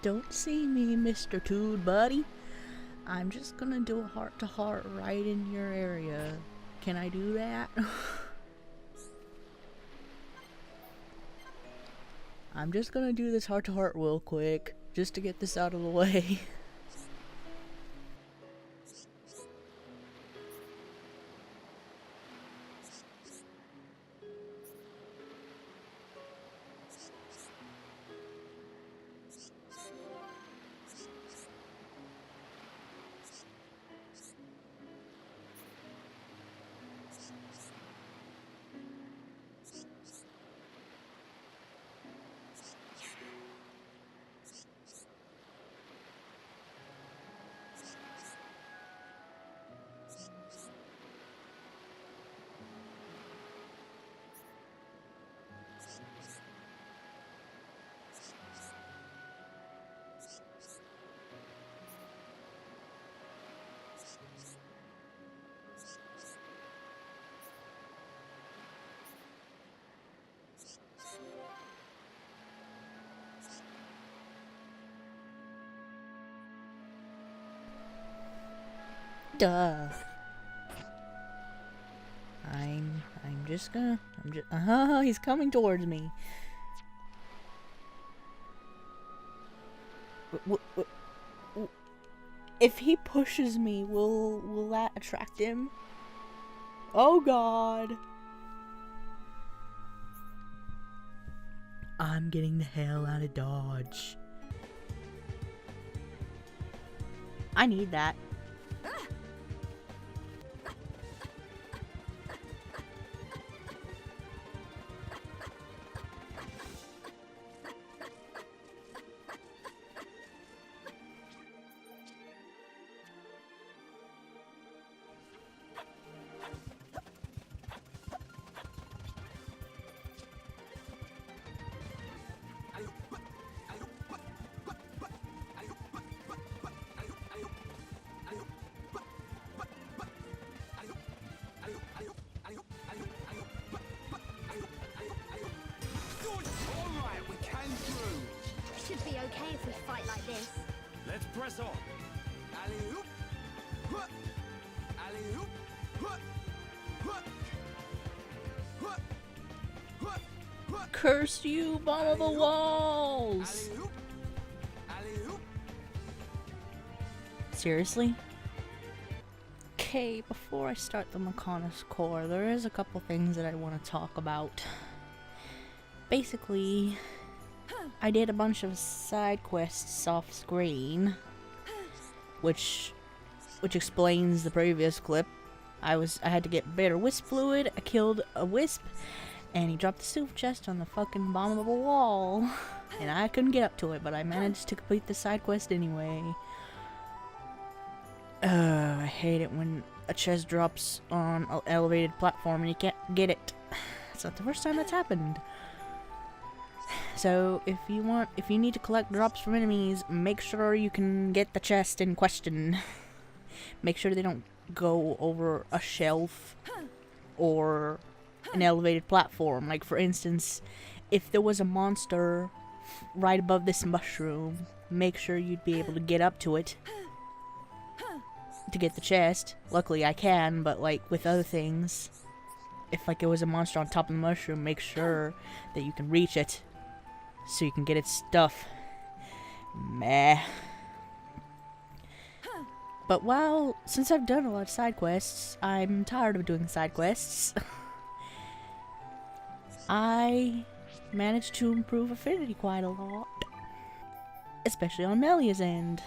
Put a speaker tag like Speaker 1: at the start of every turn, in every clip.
Speaker 1: Don't see me, Mr. Toad Buddy. I'm just gonna do a heart-to-heart right in your area. Can I do that? I'm just gonna do this heart-to-heart real quick, just to get this out of the way. Duh. I'm just gonna, he's coming towards me. If he pushes me, will that attract him? Oh God. I'm getting the hell out of Dodge. I need that.
Speaker 2: Should be okay if we fight like this.
Speaker 3: Let's press on.
Speaker 4: Alley-oop. Alley-oop.
Speaker 1: Curse you, bomb of the walls! Seriously? Okay, before I start the Mechanis Core, there is a couple things that I want to talk about. Basically, I did a bunch of side quests off screen, which explains the previous clip. I had to get better wisp fluid. I killed a wisp, and he dropped the soup chest on the fucking bottom of a wall, and I couldn't get up to it, but I managed to complete the side quest anyway. I hate it when a chest drops on an elevated platform and you can't get it. It's not the first time that's happened. So if you need to collect drops from enemies, make sure you can get the chest in question. Make sure they don't go over a shelf or an elevated platform. Like, for instance, if there was a monster right above this mushroom, make sure you'd be able to get up to it to get the chest. Luckily I can, but like with other things, if like it was a monster on top of the mushroom, make sure that you can reach it so you can get its stuff. Meh. But since I've done a lot of side quests, I'm tired of doing side quests. I managed to improve affinity quite a lot, especially on Melia's end.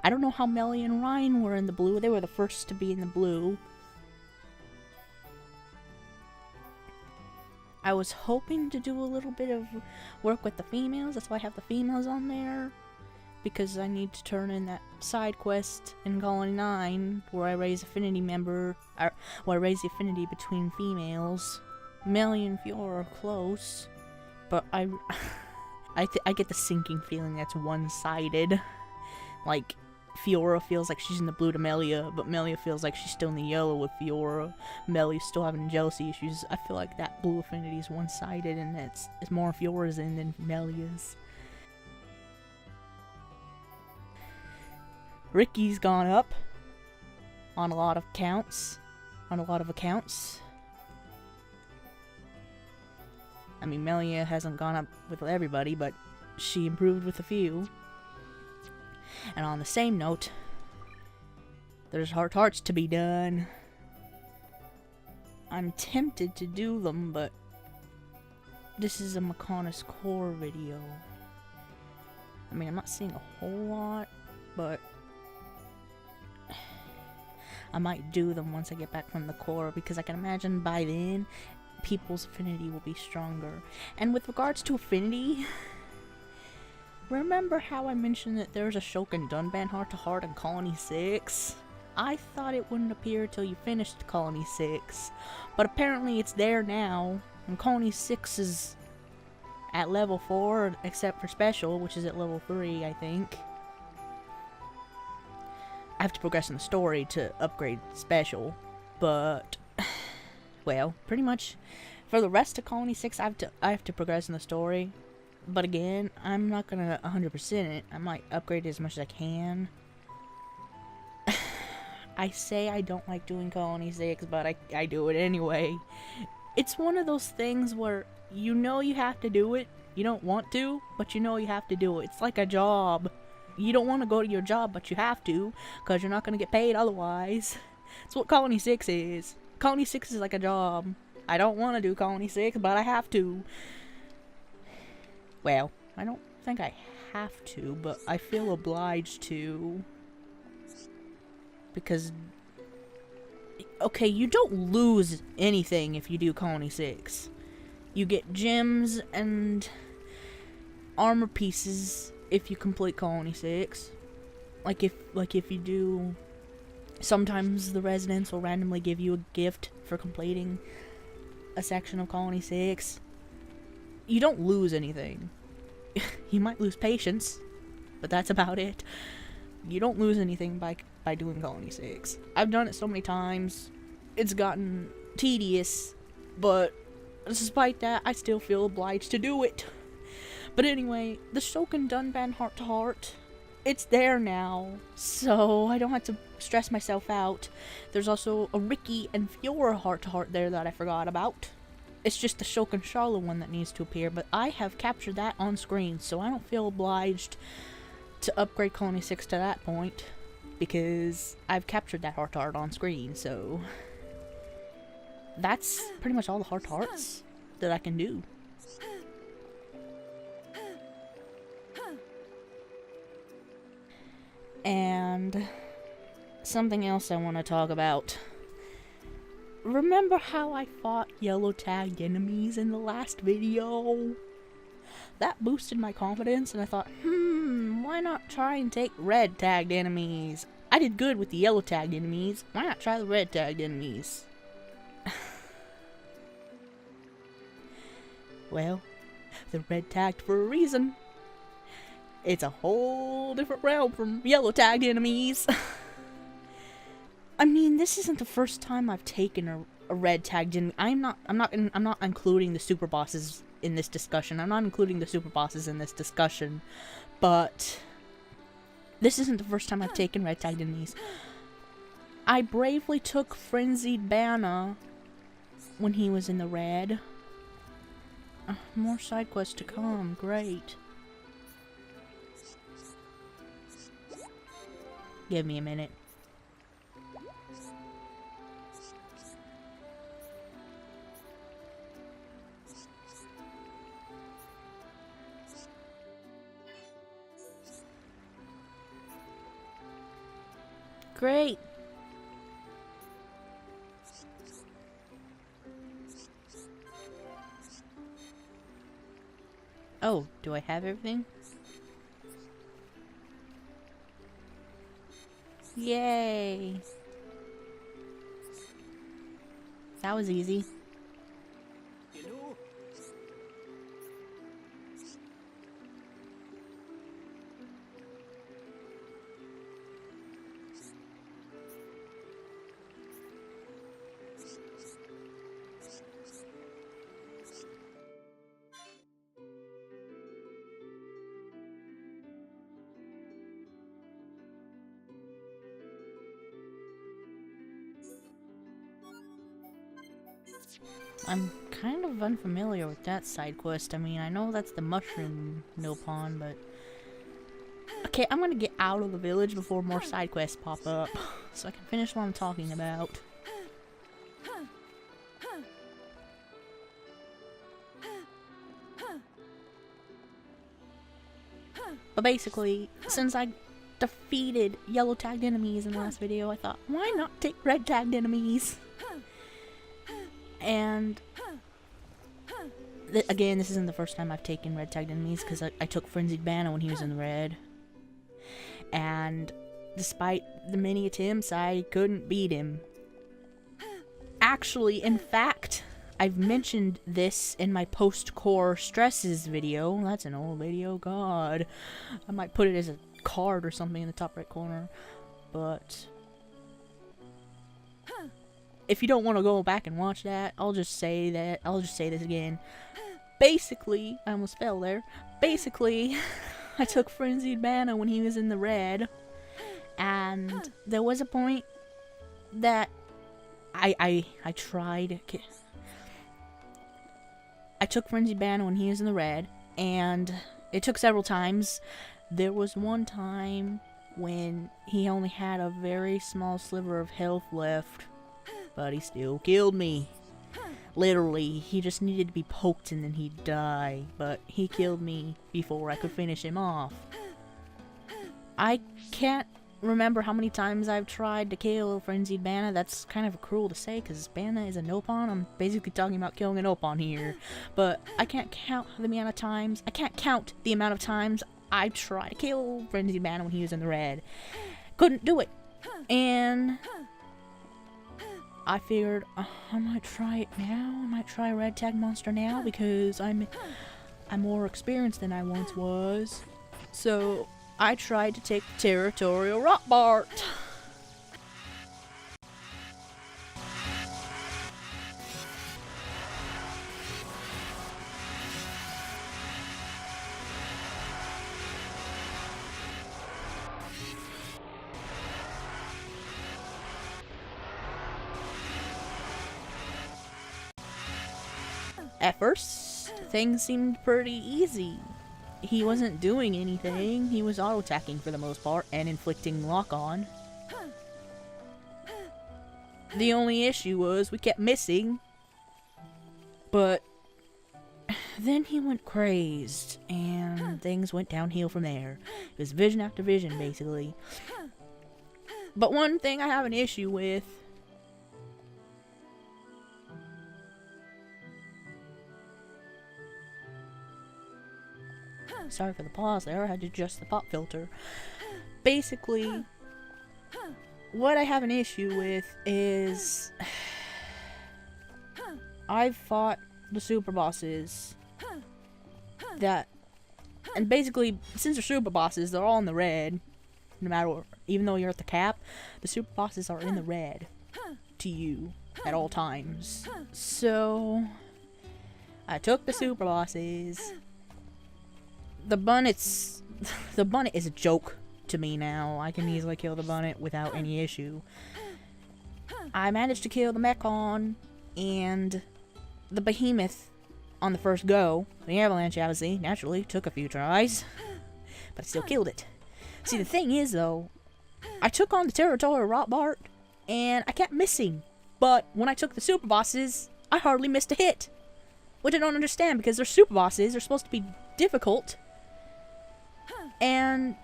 Speaker 1: I don't know how Melia and Ryan were in the blue. They were the first to be in the blue. I was hoping to do a little bit of work with the females. That's why I have the females on there. Because I need to turn in that side quest in Colony 9 where I raise affinity where I raise the affinity between females. Melia and Fiora are close, but I get the sinking feeling that's one-sided. Like, Fiora feels like she's in the blue to Melia, but Melia feels like she's still in the yellow with Fiora. Melia's still having jealousy issues. I feel like that blue affinity is one-sided, and it's more Fiora's in than Melia's. Ricky's gone up on a lot of accounts. I mean, Melia hasn't gone up with everybody, but she improved with a few. And on the same note, there's hearts to be done. I'm tempted to do them, but this is a Mechonis Core video. I mean, I'm not seeing a whole lot, but I might do them once I get back from the core, because I can imagine by then people's affinity will be stronger. And with regards to affinity, remember how I mentioned that there's a Shoken Dunban heart-to-heart in Colony 6? I thought it wouldn't appear till you finished Colony 6, but apparently it's there now, and Colony 6 is at level 4, except for Special, which is at level 3, I think. I have to progress in the story to upgrade Special, but, well, pretty much for the rest of Colony 6, I have to progress in the story. But again, I'm not gonna 100% it. I might upgrade it as much as I can. I say I don't like doing Colony 6, but I do it anyway. It's one of those things where you know you have to do it. You don't want to, but you know you have to do it. It's like a job. You don't want to go to your job, but you have to, because you're not going to get paid otherwise. That's what Colony 6 is. Colony 6 is like a job. I don't want to do Colony 6, but I have to. Well, I don't think I have to, but I feel obliged to. Because, okay, you don't lose anything if you do Colony 6. You get gems and armor pieces if you complete Colony 6. Like if you do, sometimes the residents will randomly give you a gift for completing a section of Colony 6. You don't lose anything. You might lose patience, but that's about it. You don't lose anything by doing Colony 6. I've done it so many times. It's gotten tedious, but despite that, I still feel obliged to do it. But anyway, the Shoken Dunban heart-to-heart, it's there now, so I don't have to stress myself out. There's also a Ricky and Fiora heart-to-heart there that I forgot about. It's just the Shoken Charlotte one that needs to appear, but I have captured that on screen, so I don't feel obliged to upgrade Colony 6 to that point, because I've captured that heart-to-heart on screen, so that's pretty much all the heart-to-hearts that I can do. And something else I want to talk about. Remember how I fought yellow tagged enemies in the last video? That boosted my confidence, and I thought, why not try and take red tagged enemies? I did good with the yellow tagged enemies. Why not try the red tagged enemies? Well, they're red tagged for a reason. It's a whole different realm from yellow tagged enemies. I mean, this isn't the first time I've taken a red tagged enemy. I'm not including the super bosses in this discussion. But this isn't the first time I've taken red tagged enemies. I bravely took Frenzied Banna when he was in the red. More side quests to come. Great. Give me a minute. Great. Oh, do I have everything? Yay! That was easy. I'm kind of unfamiliar with that side quest. I mean, I know that's the mushroom Nopon, but... Okay, I'm gonna get out of the village before more side quests pop up, so I can finish what I'm talking about. But basically, since I defeated yellow tagged enemies in the last video, I thought, why not take red tagged enemies? And again, this isn't the first time I've taken red tagged enemies, because I took Frenzied Banner when he was in the red. And despite the many attempts, I couldn't beat him. Actually, in fact, I've mentioned this in my post-core stresses video. That's an old video, god. I might put it as a card or something in the top right corner. But if you don't want to go back and watch that, I'll just say this again. Basically, I almost fell there. Basically, I took Frenzied Banner when he was in the red. And there was a point that I tried... I took Frenzied Banner when he was in the red, and it took several times. There was one time when he only had a very small sliver of health left, but he still killed me. Literally, he just needed to be poked and then he'd die, but he killed me before I could finish him off. I can't remember how many times I've tried to kill Frenzied Banner. That's kind of cruel to say, because Banner is a Nopon. I'm basically talking about killing a Nopon here. But I can't count the amount of times. I tried to kill Frenzied Banner when he was in the red. Couldn't do it. And I figured, I might try it now. I might try Red Tag Monster now, because I'm more experienced than I once was. So I tried to take the Territorial Rock Bart. At first, things seemed pretty easy. He wasn't doing anything. He was auto-attacking for the most part and inflicting lock-on. The only issue was we kept missing. But then he went crazed and things went downhill from there. It was vision after vision, basically. But one thing I have an issue with... Sorry for the pause there, I had to adjust the pop filter. Basically, what I have an issue with is... I've fought the super bosses that... And basically, since they're super bosses, they're all in the red. No matter what, even though you're at the cap, the super bosses are in the red to you at all times. So, I took the super bosses. The bunnet is a joke to me now. I can easily kill the bunnet without any issue. I managed to kill the Mechon and the Behemoth on the first go. The Avalanche, obviously, naturally, took a few tries, but I still killed it. See, the thing is, though, I took on the Territorial Rock Bart, and I kept missing. But when I took the super bosses, I hardly missed a hit. Which I don't understand, because they're super bosses, they're supposed to be difficult. And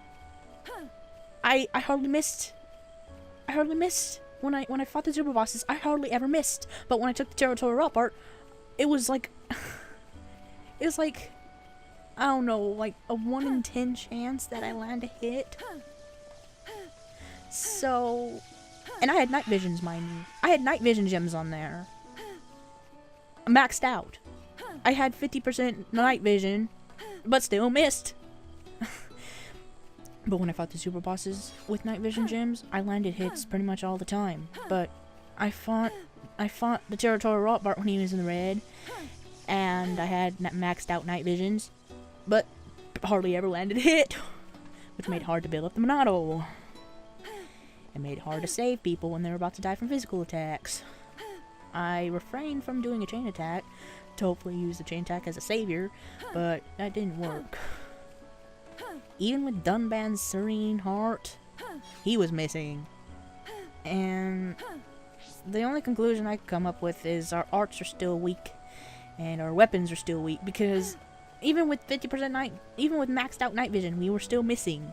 Speaker 1: I hardly missed. When I fought the super bosses, I hardly ever missed. But when I took the Territorial Rock Bart, it was like I don't know, like a 1 in 10 chance that I land a hit. So, and I had night visions, mind you. I had night vision gems on there. Maxed out. I had 50% night vision, but still missed. But when I fought the super bosses with night vision gems, I landed hits pretty much all the time. But I fought the Territorial Rock Bart when he was in the red, and I had maxed out night visions, but hardly ever landed a hit, which made it hard to build up the Monado. It made it hard to save people when they were about to die from physical attacks. I refrained from doing a chain attack to hopefully use the chain attack as a savior, but that didn't work. Even with Dunban's Serene Heart, he was missing. And the only conclusion I could come up with is our arts are still weak and our weapons are still weak, because even with 50% even with maxed out night vision, we were still missing.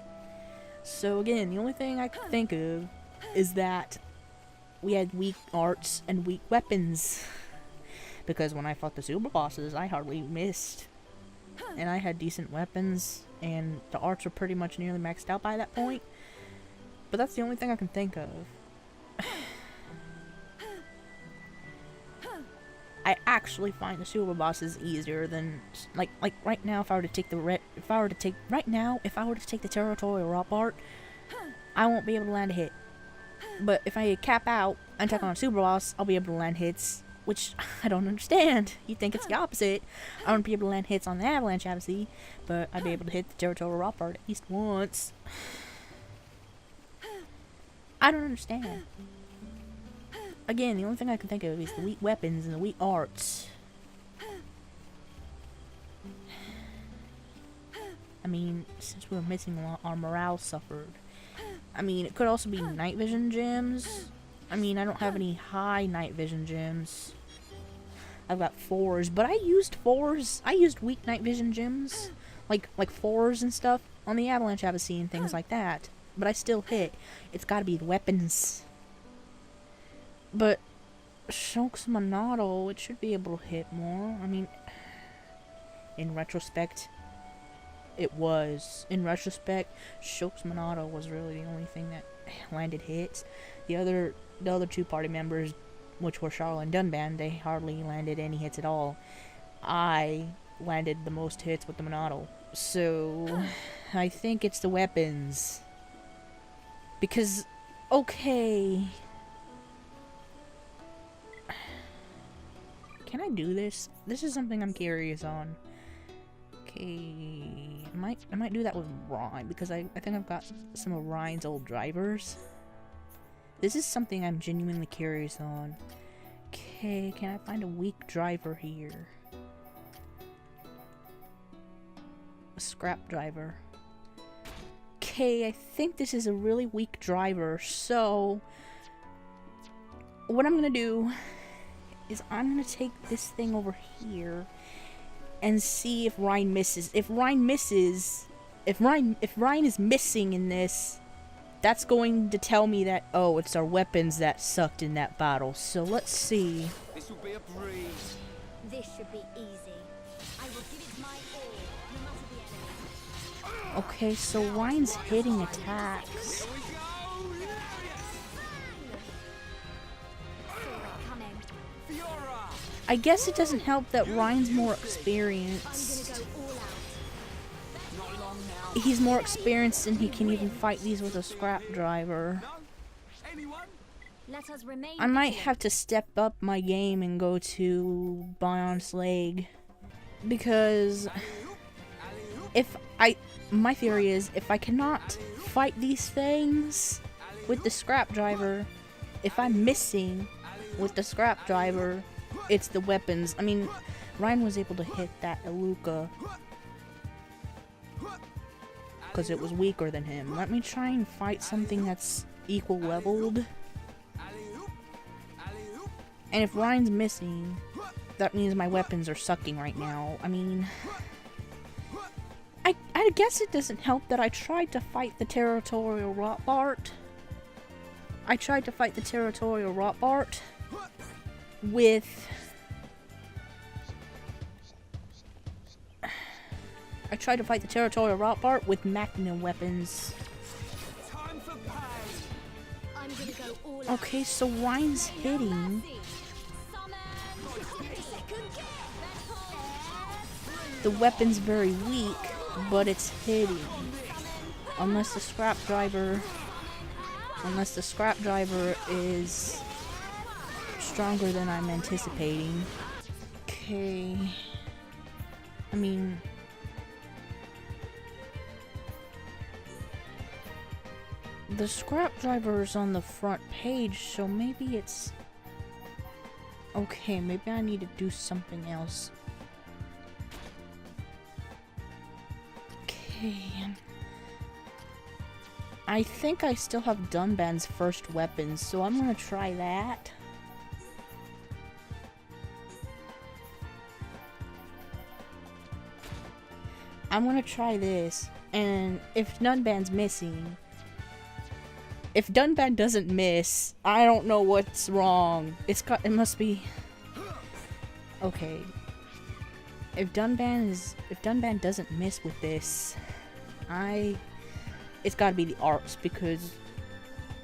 Speaker 1: So again, the only thing I could think of is that we had weak arts and weak weapons. Because when I fought the super bosses, I hardly missed. And I had decent weapons, and the arts were pretty much nearly maxed out by that point. But that's the only thing I can think of. I actually find the super bosses easier than like right now. If I were to take the territorial rock art, I won't be able to land a hit. But if I cap out and take on a super boss, I'll be able to land hits, which I don't understand. You'd think it's the opposite. I wouldn't be able to land hits on the Avalanche Abyssy, but I'd be able to hit the territorial rock art at least once. I don't understand. Again, the only thing I can think of is the weak weapons and the weak arts. I mean, since we were missing a lot, our morale suffered. I mean, it could also be night vision gems. I mean, I don't have any high night vision gems. I've got 4s, but I used 4s. I used weak night vision gems, like 4s and stuff, on the Avalanche Abyssy and things like that. But I still hit. It's gotta be the weapons. But Shulk's Monado, it should be able to hit more. I mean, in retrospect, it was. In retrospect, Shulk's Monado was really the only thing that landed hits. The other two party members, which were Charlotte and Dunban, they hardly landed any hits at all. I landed the most hits with the Monado. So, I think it's the weapons. Because, okay... Can I do this? This is something I'm curious on. Okay, I might do that with Ryan, because I think I've got some of Ryan's old drivers. This is something I'm genuinely curious on. Okay, can I find a weak driver here? A scrap driver. Okay, I think this is a really weak driver, so what I'm gonna do is I'm gonna take this thing over here and see if Ryan misses. If Ryan is missing in this, that's going to tell me that, oh, it's our weapons that sucked in that battle. So let's see.
Speaker 3: This will be a breeze.
Speaker 2: This should be easy. I will give it my all, no matter the enemy.
Speaker 1: Okay, so Ryan's hitting attacks.
Speaker 3: Here we go. Fiora.
Speaker 1: I guess it doesn't help that Ryan's more
Speaker 2: I'm
Speaker 1: experienced.
Speaker 2: gonna go all out.
Speaker 3: Not long now.
Speaker 1: He's more experienced and he can even fight these with a scrap driver.
Speaker 3: No? Anyone?
Speaker 2: Let us remain.
Speaker 1: I might
Speaker 2: vigilant.
Speaker 1: have to step up my game and go to Bion Slag. Because my theory is, if I cannot fight these things with the scrap driver, if I'm missing with the scrap driver, it's the weapons. I mean, Ryan was able to hit that Iluka because it was weaker than him. Let me try and fight something that's equal leveled. And if Ryan's missing, that means my weapons are sucking right now. I mean, I guess it doesn't help that I tried to fight the territorial rot Bart. I tried to fight the territorial rot Bart with Magnum weapons.
Speaker 3: Time for pain.
Speaker 2: I'm gonna go all out.
Speaker 1: Okay, so Ryan's hitting. The weapon's very weak, but it's hitting. Unless the scrap driver is stronger than I'm anticipating. Okay. I mean, the scrap driver is on the front page, so maybe it's Okay, maybe I need to do something else. Okay. I think I still have Dunban's first weapons, so I'm gonna try that. I'm gonna try this, and if Dunban's missing, if Dunban doesn't miss, I don't know what's wrong. It must be. Okay. If Dunban doesn't miss with this, it's gotta be the arts, because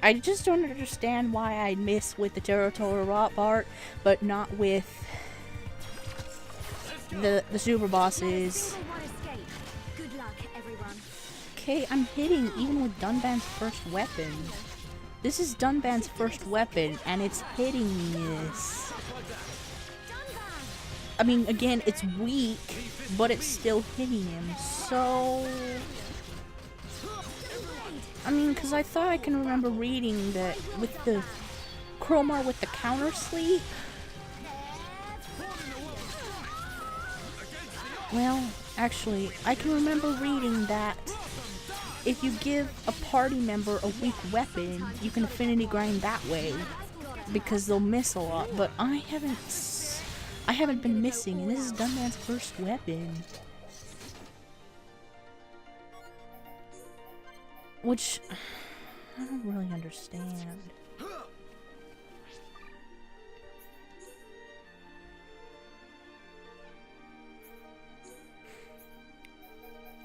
Speaker 1: I just don't understand why I miss with the territorial rot part, but not with the super bosses.
Speaker 2: One escape. Good luck, everyone.
Speaker 1: Okay, I'm hitting even with Dunban's first weapon. This is Dunban's first weapon, and it's hitting this. I mean, again, it's weak, but it's still hitting him, so... I mean, because I thought I can remember reading that with the Chromar with the counter sleep. Well, actually, I can remember reading that if you give a party member a weak weapon, you can affinity grind that way, because they'll miss a lot, but I haven't been missing, and this is Dunban's first weapon. Which, I don't really understand.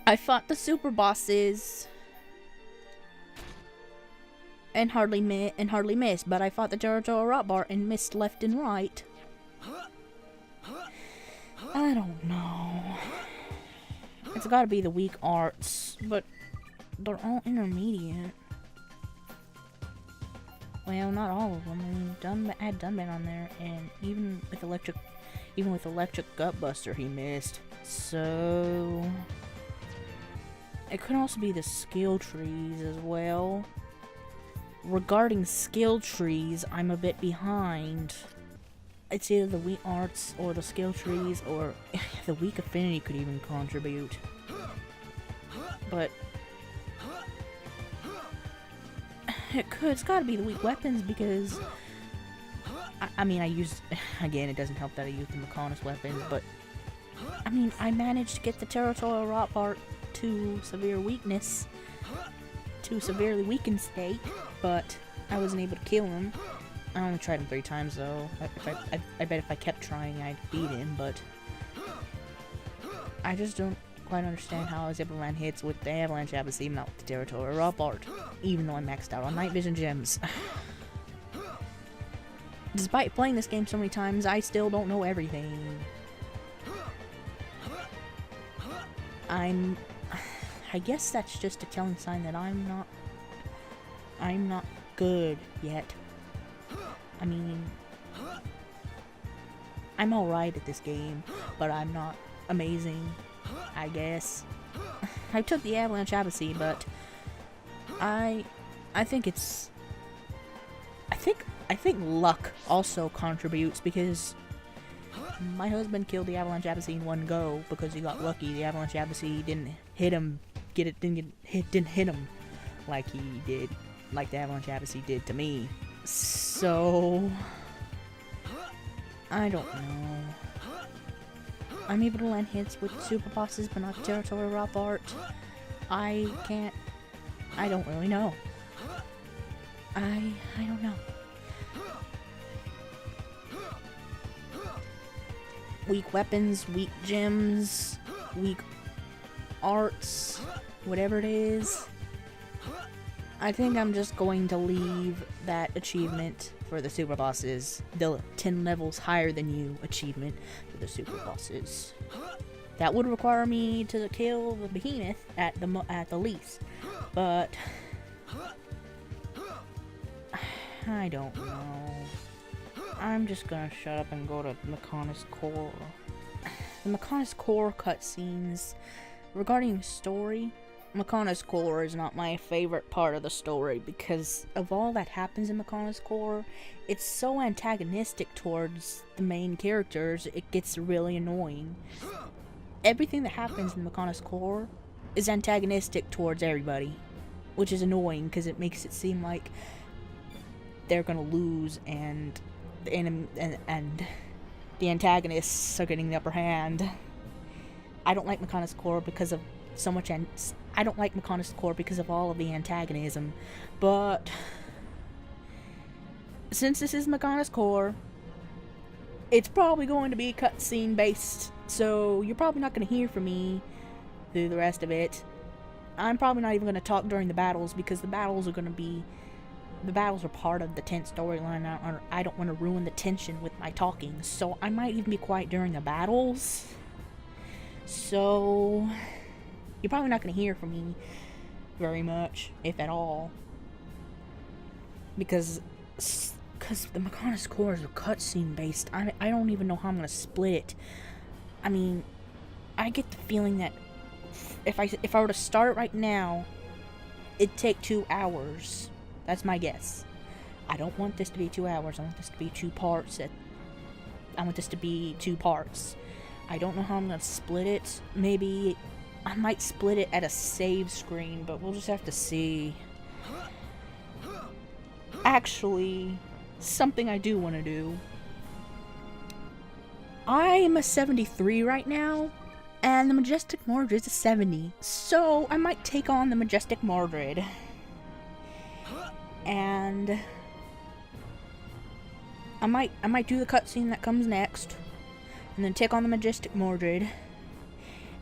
Speaker 1: I fought the super bosses and hardly missed, but I fought the territorial rot bar and missed left and right. I don't know. It's gotta be the weak arts, but they're all intermediate. Well, not all of them. I mean, I had Dunban on there, and even with electric Gutbuster, he missed. So it could also be the skill trees as well. Regarding skill trees, I'm a bit behind. It's either the weak arts or the skill trees, or the weak affinity could even contribute. But it's gotta be the weak weapons, because I mean, again, it doesn't help that I used the Mechonis weapons, but I mean, I managed to get the territorial rot part to severely weakened state, but I wasn't able to kill him. I only tried him 3 times though. I bet if I kept trying, I'd beat him, but I just don't quite understand how I was able to land hits with the Avalanche Abyss, even not with the territorial rot part, even though I maxed out on night vision gems. Despite playing this game so many times, I still don't know everything. I guess that's just a telling sign that I'm not good yet. I mean, I'm alright at this game, but I'm not amazing, I guess. I took the Avalanche Abyss, but I think luck also contributes, because my husband killed the Avalanche Abyss in one go because he got lucky. The Avalanche Abyss didn't hit him, didn't hit him like the Avalanche Abyss did to me. So I don't know. I'm able to land hits with super bosses, but not the territorial rot art. I don't really know. I don't know. Weak weapons, weak gems, weak arts, whatever it is. I think I'm just going to leave that achievement for the super bosses, the 10 levels higher than you achievement for the super bosses. That would require me to kill the behemoth at the least, but I don't know. I'm just gonna shut up and go to Mechonis Core. The Mechonis Core cutscenes, regarding story, Makana's core is not my favorite part of the story because of all that happens in Makana's core. It's so antagonistic towards the main characters, it gets really annoying. Everything that happens in Makana's core is antagonistic towards everybody, which is annoying because it makes it seem like they're gonna lose and the and the antagonists are getting the upper hand. I don't like Makana's core because of so much I don't like Makana's core because of all of the antagonism, but since this is Makana's core, it's probably going to be cutscene based, so you're probably not going to hear from me through the rest of it. I'm probably not even going to talk during the battles because the battles are part of the tense storyline. I don't want to ruin the tension with my talking, so I might even be quiet during the battles. So you're probably not going to hear from me very much, if at all, because the Makana's core is a cutscene based. I don't even know how I'm going to split it. I mean, I get the feeling that if I were to start it right now, it'd take 2 hours. That's my guess. I don't want this to be 2 hours. I want this to be 2 parts. I want this to be 2 parts. I don't know how I'm going to split it. Maybe I might split it at a save screen, but we'll just have to see. Actually, something I do want to do. I am a 73 right now, and the Majestic Mordred's a 70. So I might take on the Majestic Mordred. And I might do the cutscene that comes next, and then take on the Majestic Mordred.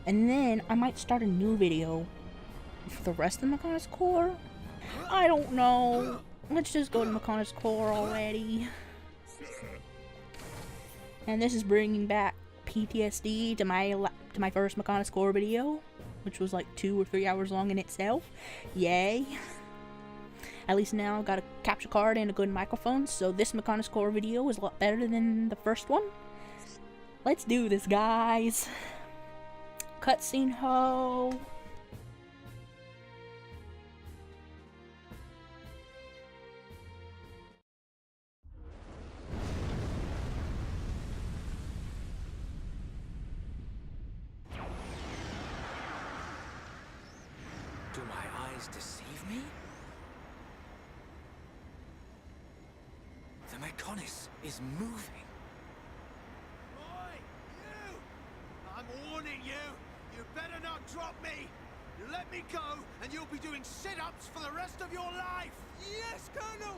Speaker 1: And then I might start a new video for the rest of Makana's core. I don't know. Let's just go to Makana's core already. And this is bringing back PTSD to my first Makana's core video, which was like 2 or 3 hours long in itself. Yay. At least now I've got a capture card and a good microphone, so this Makana's core video is a lot better than the first one. Let's do this, guys. Cutscene ho.
Speaker 3: Do my eyes deceive me? The Mechonis is moving.
Speaker 4: Oi, you! I'm warning you! You better not drop me! You let me go, and you'll be doing sit-ups for the rest of your life! Yes, Colonel!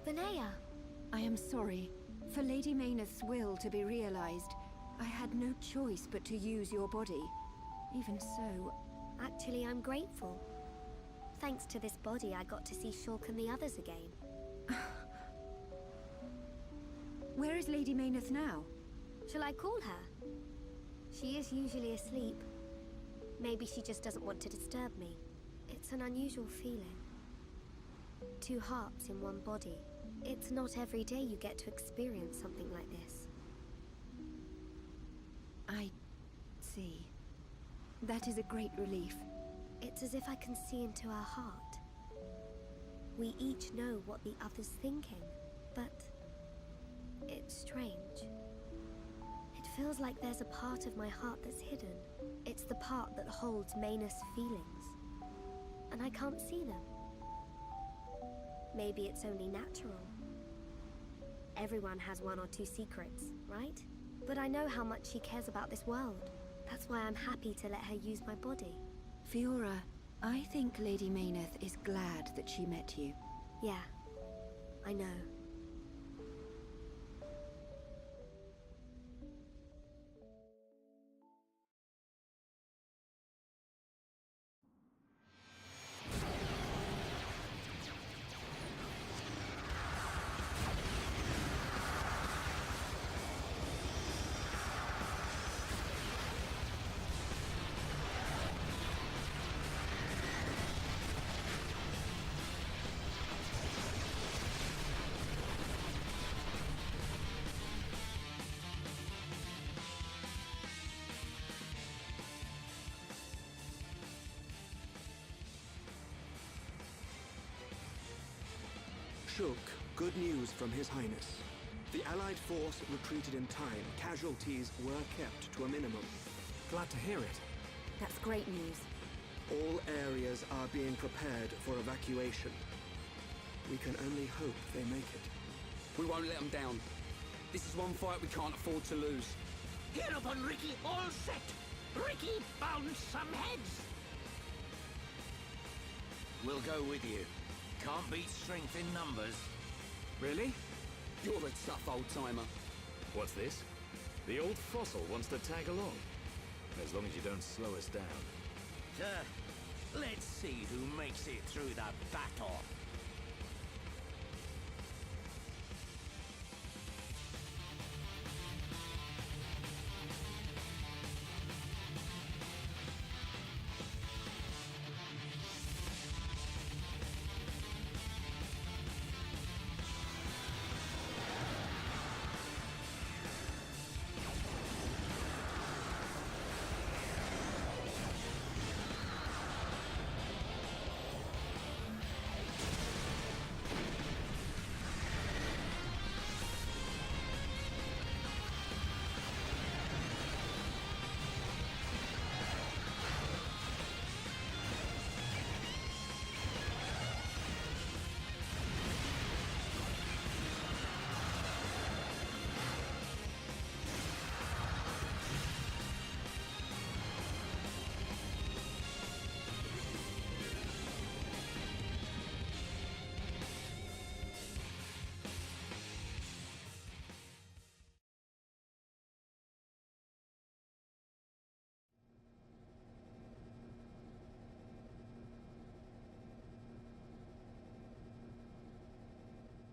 Speaker 2: Linnea!
Speaker 5: I am sorry. For Lady Mayneth's will to be realized, I had no choice but to use your body. Even so,
Speaker 2: Actually, I'm grateful. Thanks to this body, I got to see Shulk and the others again.
Speaker 5: where is Lady Mayneth now?
Speaker 2: Shall I call her? She is usually asleep. Maybe she just doesn't want to disturb me. It's an unusual feeling. 2 hearts in one body. It's not every day you get to experience something like this.
Speaker 5: I see. That is a great relief.
Speaker 2: It's as if I can see into her heart. We each know what the other's thinking, but it's strange. It feels like there's a part of my heart that's hidden. It's the part that holds Mayneth's feelings, and I can't see them. Maybe it's only natural. Everyone has one or two secrets, right? But I know how much she cares about this world. That's why I'm happy to let her use my body.
Speaker 5: Fiora, I think Lady Mayneth is glad that she met you.
Speaker 2: Yeah, I know.
Speaker 6: Shulk, good news from His Highness. The Allied force retreated in time. Casualties were kept to a minimum.
Speaker 3: Glad to hear it.
Speaker 5: That's great news.
Speaker 6: All areas are being prepared for evacuation. We can only hope they make it.
Speaker 7: We won't let them down. This is one fight we can't afford to lose.
Speaker 8: Hereupon, Ricky, all set! Ricky, bounce some heads! We'll go with you. Can't beat strength in numbers.
Speaker 3: Really?
Speaker 7: You're a tough old-timer.
Speaker 9: What's this? The old fossil wants to tag along. As long as you don't slow us down.
Speaker 8: Let's see who makes it through the battle.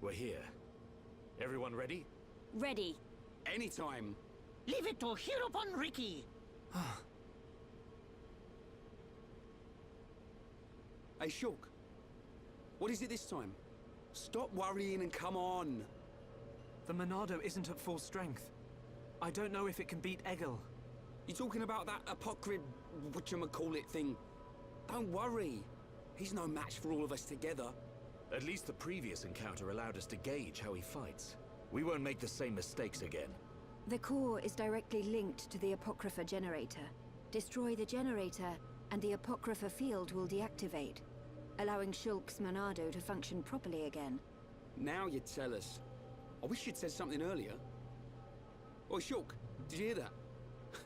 Speaker 9: We're here. Everyone ready?
Speaker 5: Ready.
Speaker 7: Anytime.
Speaker 8: Leave it to Hereupon, Ricky!
Speaker 7: Hey, Shulk. What is it this time? Stop worrying and come on.
Speaker 3: The Monado isn't at full strength. I don't know if it can beat Egil.
Speaker 7: You talking about that apocryph, whatchamacallit thing? Don't worry. He's no match for all of us together.
Speaker 9: At least the previous encounter allowed us to gauge how he fights. We won't make the same mistakes again.
Speaker 5: The core is directly linked to the Apocrypha generator. Destroy the generator, and the Apocrypha field will deactivate, allowing Shulk's Monado to function properly again.
Speaker 7: Now you tell us. I wish you'd said something earlier. Oi, Shulk, did you hear that?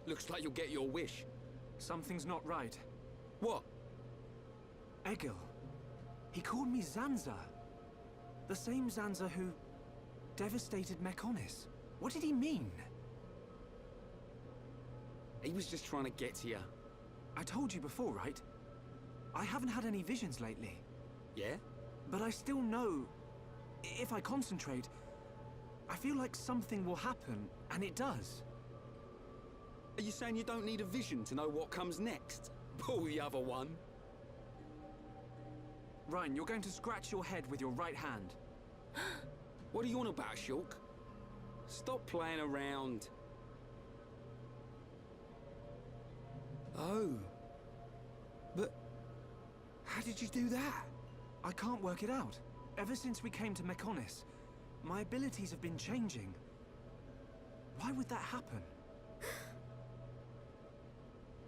Speaker 7: Looks like you'll get your wish.
Speaker 3: Something's not right.
Speaker 7: What?
Speaker 3: Egil. He called me Zanza. The same Zanza who devastated Mekonis. What did he mean?
Speaker 7: He was just trying to get to you.
Speaker 3: I told you before, right? I haven't had any visions lately.
Speaker 7: Yeah?
Speaker 3: But I still know, if I concentrate, I feel like something will happen, and it does.
Speaker 7: Are you saying you don't need a vision to know what comes next? Pull the other one.
Speaker 3: Ryan, you're going to scratch your head with your right hand.
Speaker 7: What are you on about, Shulk? Stop playing around. Oh. But how did you do that?
Speaker 3: I can't work it out. Ever since we came to Mekonis, my abilities have been changing. Why would that happen?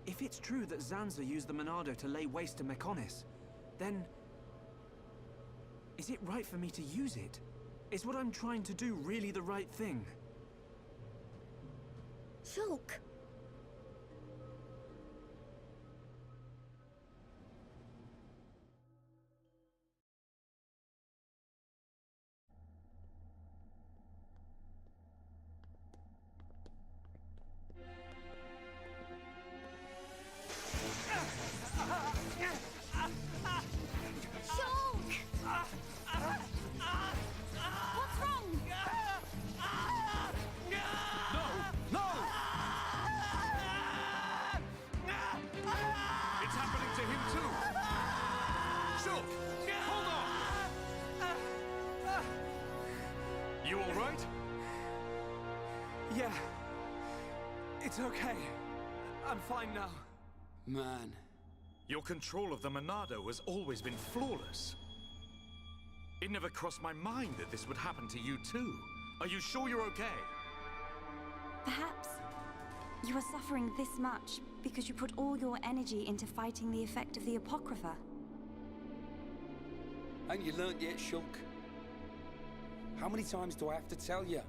Speaker 3: If it's true that Zanza used the Monado to lay waste to Mekonis, then is it right for me to use it? Is what I'm trying to do really the right thing?
Speaker 2: Shulk! Shulk! What's wrong?
Speaker 3: No!
Speaker 9: It's happening to him too! Shulk! Hold on! You alright?
Speaker 3: Yeah. It's okay. I'm fine now.
Speaker 6: Man.
Speaker 9: Your control of the Monado has always been flawless. It never crossed my mind that this would happen to you too. Are you sure you're okay?
Speaker 10: Perhaps you are suffering this much because you put all your energy into fighting the effect of the Apocrypha.
Speaker 11: Ain't you learnt yet, Shulk? How many times do I have to tell you?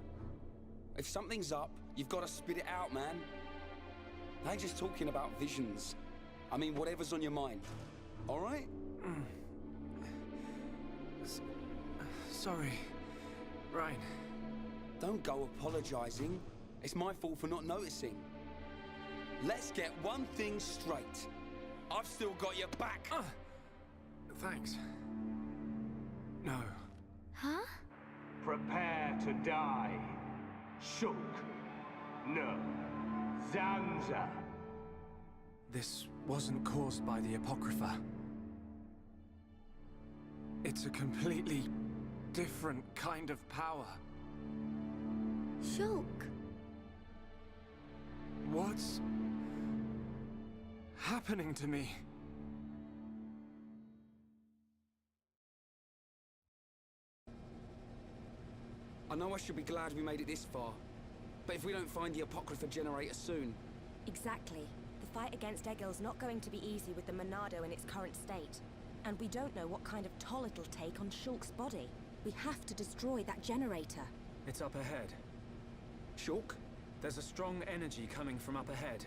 Speaker 11: If something's up, you've got to spit it out, man. I ain't just talking about visions. I mean, whatever's on your mind. All right?
Speaker 3: Sorry, Ryan.
Speaker 11: Don't go apologizing. It's my fault for not noticing. Let's get one thing straight. I've still got your back.
Speaker 3: Thanks. No.
Speaker 2: Huh?
Speaker 8: Prepare to die. Shulk. No. Zanza.
Speaker 3: This wasn't caused by the Apocrypha. It's a completely different kind of power.
Speaker 2: Shulk.
Speaker 3: What's happening to me?
Speaker 11: I know I should be glad we made it this far. But if we don't find the Apocrypha generator soon...
Speaker 12: Exactly. The fight against Egil's not going to be easy with the Monado in its current state. And we don't know what kind of toll it'll take on Shulk's body. We have to destroy that generator.
Speaker 3: It's up ahead.
Speaker 11: Shulk?
Speaker 3: There's a strong energy coming from up ahead.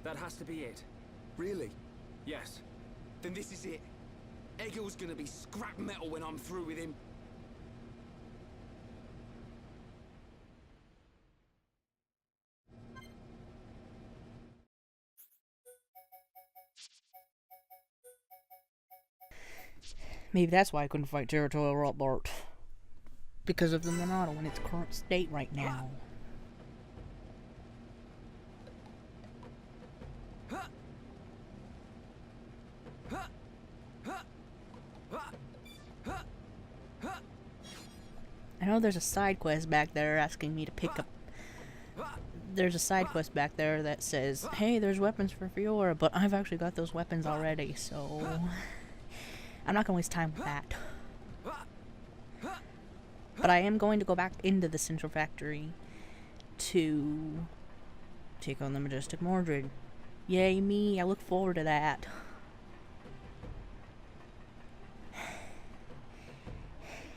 Speaker 3: That has to be it.
Speaker 11: Really?
Speaker 3: Yes.
Speaker 11: Then this is it. Egil's gonna be scrap metal when I'm through with him.
Speaker 1: Maybe that's why I couldn't fight Territorial Robert. Because of the Monado in its current state right now. I know there's a side quest back there asking me to pick up... There's a side quest back there that says, hey, there's weapons for Fiora, but I've actually got those weapons already, so... I'm not gonna waste time with that. But I am going to go back into the Central Factory to take on the Majestic Mordred. Yay me, I look forward to that.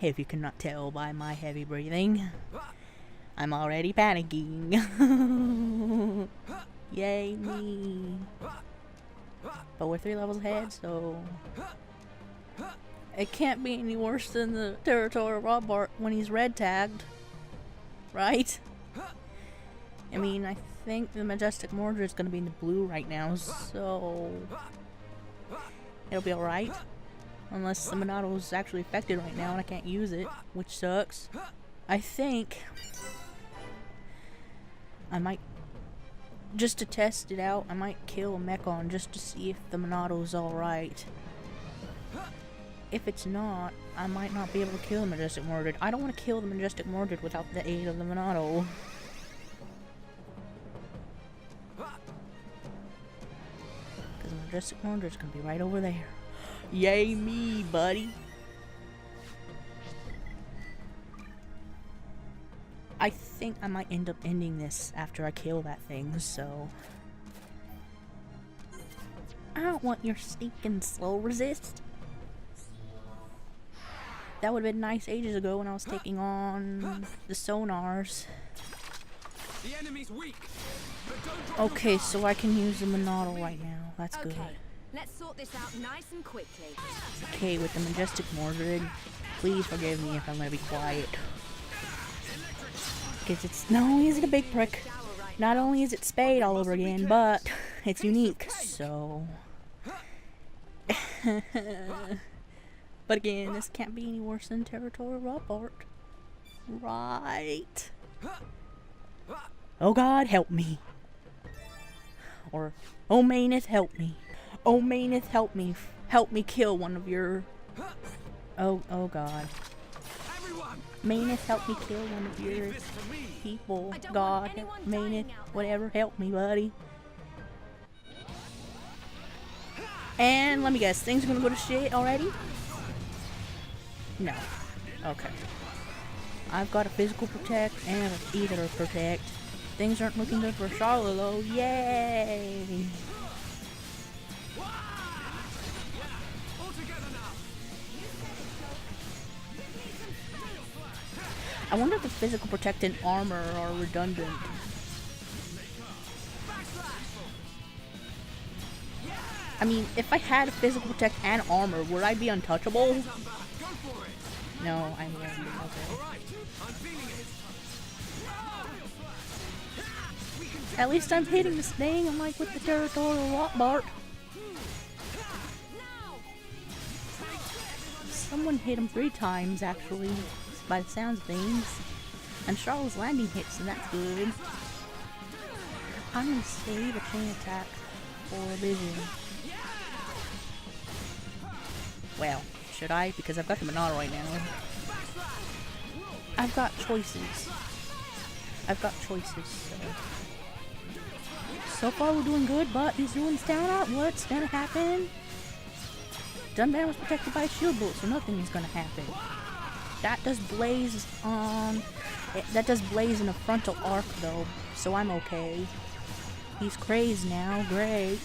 Speaker 1: If you cannot tell by my heavy breathing, I'm already panicking. Yay me. But we're 3 levels ahead, so... It can't be any worse than the Territorial Robart when he's red tagged. Right? I mean, I think the Majestic Mordred is going to be in the blue right now, so... It'll be alright. Unless the Monado is actually affected right now and I can't use it, which sucks. I think... I might... Just to test it out, I might kill Mechon just to see if the Monado's alright. If it's not, I might not be able to kill the Majestic Mordred. I don't want to kill the Majestic Mordred without the aid of the Monado. Because the Majestic Mordred's gonna be right over there. Yay me, buddy! I think I might end up ending this after I kill that thing, so... I don't want your stinking slow resist. That would have been nice ages ago when I was taking on the sonars.
Speaker 7: The enemy's weak, but don't drop
Speaker 1: Okay,
Speaker 7: your
Speaker 1: so I can use the Monado right now. That's good.
Speaker 12: Okay, let's sort this out nice and quickly.
Speaker 1: Okay, with the Majestic Mordred, please forgive me if I'm gonna be quiet. Because it's not only is it a big prick, not only is it Spade all over again, but it's unique, so... But again, this can't be any worse than Territorial Rapport. Right. Oh God, help me. Or, oh Maineth, help me. Oh Maineth, help me. Help me kill one of your... Oh God. Maineth, help me kill one of your people. God, Maineth, whatever, help me, buddy. And let me guess, things are gonna go to shit already? No. Okay. I've got a physical protect and an ether protect. Things aren't looking good for Charlotte though. Yay! I wonder if the physical protect and armor are redundant. I mean, if I had a physical protect and armor, would I be untouchable? No, I wouldn't. Okay. At least I'm hitting this thing, unlike with the Territorial Rapport. Someone hit him 3 times, actually, by the sounds of things. And Charlotte's landing hits, so that's good. I'm gonna save a chain attack for vision. Well, should I? Because I've got the Monado right now. I've got choices. So far we're doing good, but these ruins down out. What's gonna happen? Dunban was protected by a shield bolt, so nothing is gonna happen. That does blaze on... That does blaze in a frontal arc though, so I'm okay. He's crazed now, great.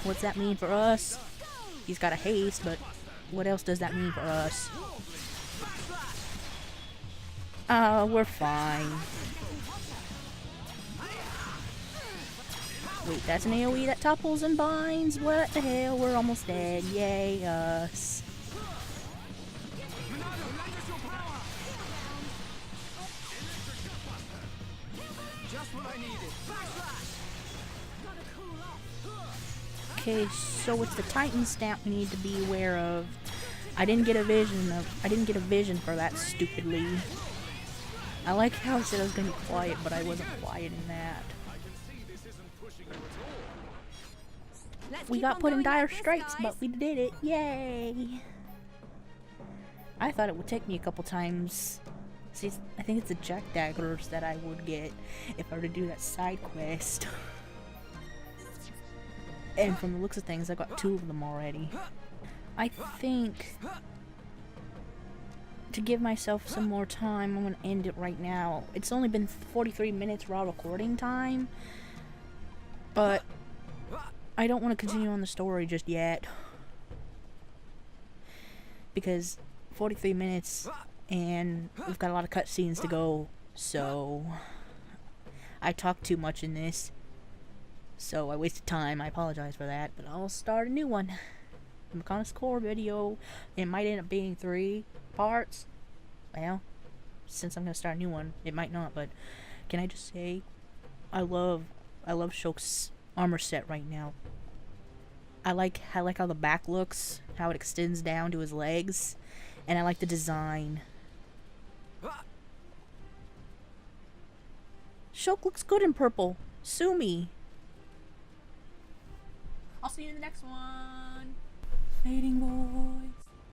Speaker 1: What's that mean for us? He's got a haste, but what else does that mean for us? We're fine. Wait, that's an AoE that topples and binds? What the hell? We're almost dead. Yay, us. Okay, so it's the Titan stamp we need to be aware of. I didn't get a vision for that stupidly. I like how I said I was gonna be quiet, but I wasn't quiet in that. We got put in dire straits, but we did it. Yay! I thought it would take me a couple times. See, I think it's the Jack Daggers that I would get if I were to do that side quest. And from the looks of things, I've got 2 of them already. I think to give myself some more time, I'm going to end it right now. It's only been 43 minutes raw recording time, but I don't want to continue on the story just yet. Because 43 minutes and we've got a lot of cutscenes to go, so I talked too much in this. So I wasted time, I apologize for that, but I'll start a new one. The Mechonis Core video, it might end up being 3 parts. Well, since I'm gonna start a new one, it might not, but can I just say, I love Shulk's armor set right now. I like how the back looks, how it extends down to his legs, and I like the design. Shulk looks good in purple. Sue me. I'll see you in the next one. Fading boys.